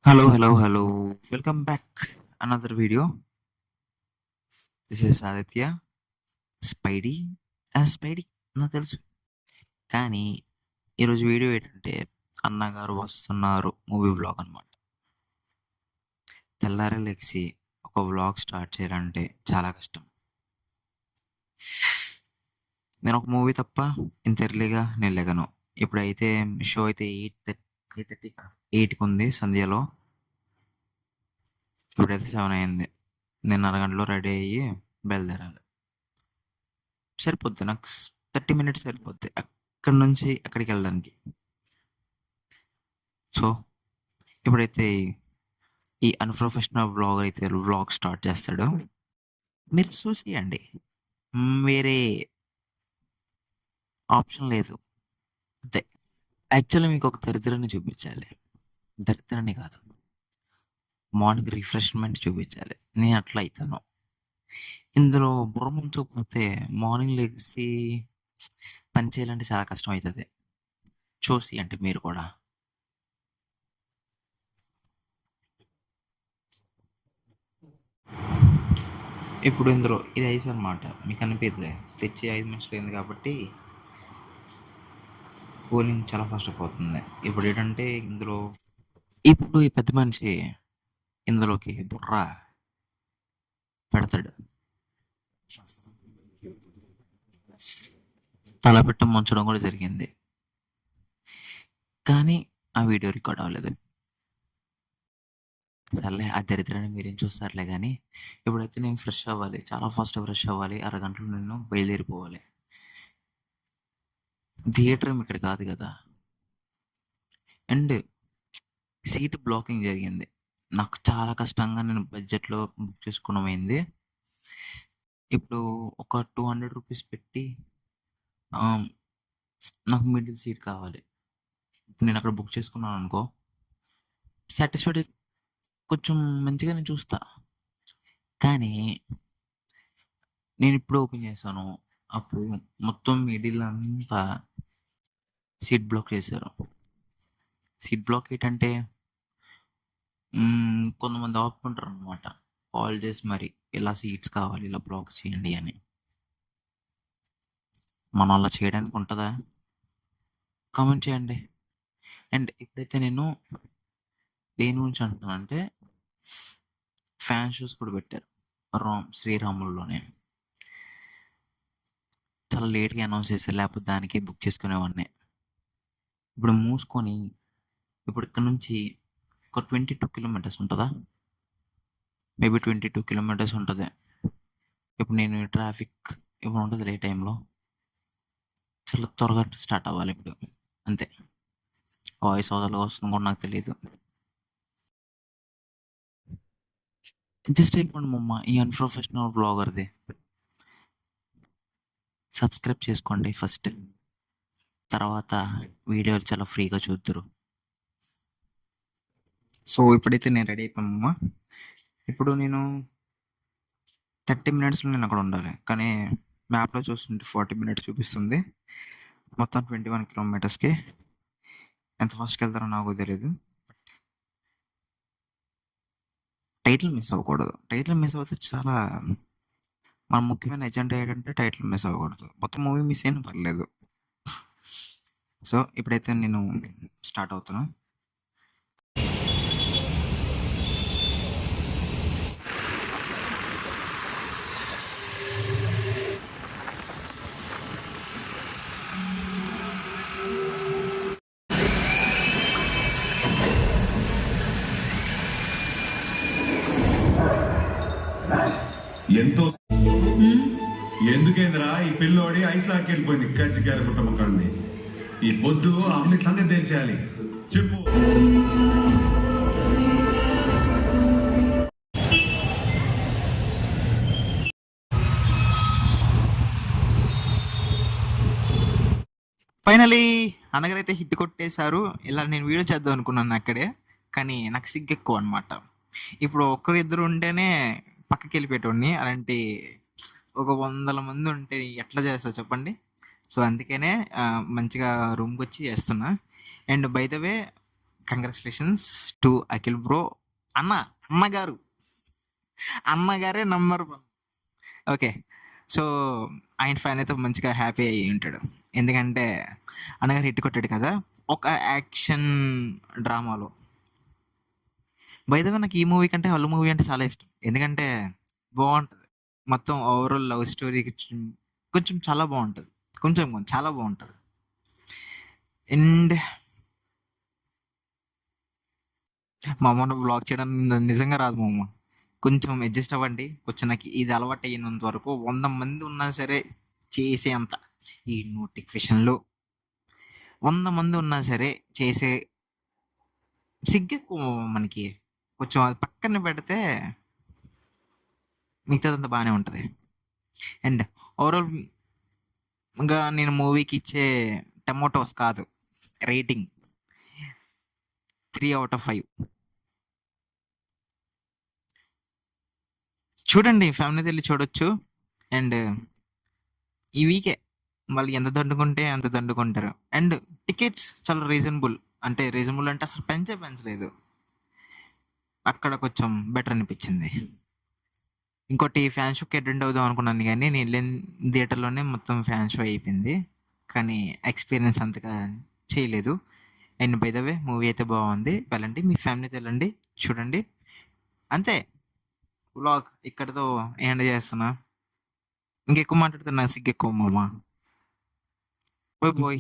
Hello, hello, hello. Welcome back. Another video. This is Aditya. Spidey Spidey నాకు తెలుసు. కానీ ఈరోజు వీడియో ఏంటంటే అన్నగారు వస్తున్నారు మూవీ వ్లాగ్ అనమాట. తెల్లారే లెగిసి ఒక వ్లాగ్ స్టార్ట్ చేయాలంటే చాలా కష్టం. నేను ఒక మూవీ తప్ప ఇంత ఎర్లీగా నేను లెగను. ఇప్పుడైతే షో అయితే 8:30 ఉంది సంధ్యలో. ఇప్పుడైతే 7 అయింది. నేను అరగంటలో రెడీ అయ్యి బయలుదేరాలి. సరిపోద్ది నాకు 30 మినిట్స్ సరిపోద్ది అక్కడి నుంచి అక్కడికి వెళ్ళడానికి. సో ఇప్పుడైతే ఈ అన్ప్రొఫెషనల్ వ్లాగర్ అయితే వ్లాగ్ స్టార్ట్ చేస్తాడు. మీరు చూసేయండి, వేరే ఆప్షన్ లేదు. అంతే. యాక్చువల్లీ మీకు ఒక దరిద్రాన్ని చూపించాలి. దరిద్రాన్ని కాదు, మార్నింగ్ రిఫ్రెష్మెంట్ చూపించాలి. నేను అట్లా అవుతాను. ఇందులో బుర్ర ముంచకపోతే మార్నింగ్ లెగిసి పని చేయాలంటే చాలా కష్టం అవుతుంది. చూసి అంటే మీరు కూడా. ఇప్పుడు ఇందులో ఇది ఐస్ అనమాట. మీకు అనిపిద్దిలే, తెచ్చి 5 నిమిషాలు అయింది కాబట్టి కూలింగ్ చాలా ఫాస్ట్ అయిపోతుంది. ఇప్పుడు ఏంటంటే ఇందులో ఇప్పుడు ఈ పెద్ద మనిషి ఇందులోకి బుర్ర పెడతాడు. తలపెట్ట ముంచడం కూడా జరిగింది, కానీ ఆ వీడియో రికార్డ్ అవ్వలేదు. సర్లే, ఆ దరిద్రాన్ని మీరేం చూస్తారులే. కానీ ఇప్పుడైతే నేను ఫ్రెష్ అవ్వాలి, చాలా ఫాస్ట్గా ఫ్రెష్ అవ్వాలి. అరగంటలో నేను బయలుదేరిపోవాలి. థియేటర్ ఇక్కడ కాదు కదా, అండ్ సీట్ బ్లాకింగ్ జరిగింది. నాకు చాలా కష్టంగా నేను బడ్జెట్లో బుక్ చేసుకోవడమైంది. ఇప్పుడు ఒక 200 రూపీస్ పెట్టి నాకు మిడిల్ సీట్ కావాలి. ఇప్పుడు నేను అక్కడ బుక్ చేసుకున్నాను అనుకో, సాటిస్ఫైడ్ కొంచెం మంచిగా నేను చూస్తా. కానీ నేను ఇప్పుడు ఓపెన్ చేశాను, అప్పుడు మొత్తం మిడిల్ అంతా సీట్ బ్లాక్ చేశారు. సీట్ బ్లాక్ ఏంటంటే కొంతమంది ఆపుకుంటారు అనమాట, కాల్ చేసి మరి ఇలా సీట్స్ కావాలి, ఇలా బ్లాక్ చేయండి అని. మనం అలా చేయడానికి ఉంటుందా? కామెంట్ చేయండి. అండ్ ఇప్పుడైతే నేను దేని గురించి అంటున్నానంటే, ఫ్యాన్ షోస్ కూడా పెట్టారు శ్రీరాముల్లోనే. చాలా లేట్గా అనౌన్స్ చేశారు, లేకపోతే దానికే బుక్ చేసుకునేవాడిని. ఇప్పుడు మూసుకొని ఇప్పుడు ఇక్కడ నుంచి ఒక 22 కిలోమీటర్స్ ఉంటుందా, మేబీ 22 కిలోమీటర్స్ ఉంటుంది. ఇప్పుడు నేను ట్రాఫిక్ ఇప్పుడు ఉంటుంది ఏ టైంలో, చాలా త్వరగా స్టార్ట్ అవ్వాలి ఇప్పుడు. అంతే. వాయిస్ ఓవర్లో వస్తుంది కూడా నాకు తెలియదు. జస్ట్ అయిపోండి మమ్మ ఈ అన్ప్రొఫెషనల్ బ్లాగర్ది. సబ్స్క్రైబ్ చేసుకోండి ఫస్ట్, తర్వాత వీడియోలు చాలా ఫ్రీగా చూద్దరు. సో ఇప్పుడైతే నేను రెడీ అయిపోయామమ్మ. ఇప్పుడు నేను 30 మినిట్స్లో నేను అక్కడ ఉండాలి, కానీ మ్యాప్లో చూస్తుంటే 40 మినిట్స్ చూపిస్తుంది. మొత్తం 21 కిలోమీటర్స్కి. ఎంత ఫాస్ట్కి వెళ్తారో నాకు తెలియదు. టైటిల్ మిస్ అవ్వకూడదు. టైటిల్ మిస్ అవుతే చాలా మన ముఖ్యమైన ఎజెండా ఏంటంటే టైటిల్ మిస్ అవ్వకూడదు. మొత్తం మూవీ మిస్ అయినా పర్లేదు. సో ఇప్పుడైతే నేను స్టార్ట్ అవుతున్నా. ఎంతో ఎందుకేంద్రా ఈ పిల్లోడి ఐస్ లాక్ వెళ్ళిపోయింది కజ్జికాయ కుటుంబకండి. ఈ పొద్దు అమ్మి సంగతి తెలిసేయాలి, చెప్పు. ఫైనలీ అనగారైతే హిట్ కొట్టేశారు. ఇలా నేను వీడియో చేద్దాం అనుకున్నాను అక్కడే, కానీ నాకు సిగ్గు ఎక్కువ అనమాట. ఇప్పుడు ఒక్కరు ఇద్దరు ఉంటేనే పక్కకి వెళ్ళిపోయేటోడిని, అలాంటి ఒక 100 మంది ఉంటే ఎట్లా చేస్తా చెప్పండి. సో అందుకనే మంచిగా రూమ్కి వచ్చి చేస్తున్నా. And by the way congratulations to Akhil bro. అన్న అన్నగారు అన్నగారే నంబర్ వన్. ఓకే. సో ఆయన ఫ్యాన్ అయితే మంచిగా హ్యాపీ అయ్యి ఉంటాడు. ఎందుకంటే అన్నగారు హిట్ కొట్టాడు కదా ఒక యాక్షన్ డ్రామాలో. బై ద వే నాకు ఈ మూవీ కంటే హల్లు మూవీ అంటే చాలా ఇష్టం. ఎందుకంటే బాగుంటుంది. మొత్తం ఓవరాల్ లవ్ స్టోరీ కొంచెం చాలా బాగుంటుంది. కొంచెం చాలా బాగుంటుంది. అండ్ మా అమ్మ బ్లాగ్ చేయడం నిజంగా రాదు మా అమ్మ. కొంచెం అడ్జస్ట్ అవ్వండి. కొంచెం నాకు ఇది అలవాటు అయినంత వరకు 100 మంది ఉన్నా సరే చేసే అంత ఈ నోటిఫికేషన్‌లో 100 మంది ఉన్నా సరే చేసే సిగ్గెక్కువ మనకి. కొంచెం అది పక్కన పెడితే మిగతాదంతా బానే ఉంటది. అండ్ ఓవరాల్‌గా నేను మూవీకి ఇచ్చే టమోటోస్ కాదు రేటింగ్ 3/5. చూడండి ఫ్యామిలీతో ఎళ్లి చూడొచ్చు. అండ్ ఈ వీకే వాళ్ళు ఎంత దండుకుంటే అంత దండుకుంటారు. అండ్ టికెట్స్ చాలా రీజనబుల్. అంటే రీజనబుల్ అంటే అసలు పెంచలేదు. అక్కడ కొంచెం బెటర్ అనిపించింది. ఇంకోటి ఫ్యాన్ షోకి అటెండ్ అవుదాం అనుకున్నాను గానీ నేను ఎళ్ళిన థియేటర్‌లోనే మొత్తం ఫ్యాన్ షో అయిపోయింది. కానీ ఎక్స్‌పీరియన్స్ అంతగా చేయలేదు. And by the way movie అయితే బాగుంది. వెళ్ళండి. మీ ఫ్యామిలీతో ఎళ్ళండి. చూడండి. అంతే. వ్లాగ్ ఇక్కడితో ఎండ్ చేస్తున్నా. ఇంకెక్కువ మాట్లాడితే నాకు సిగ్గెక్కువ మామ. Bye bye.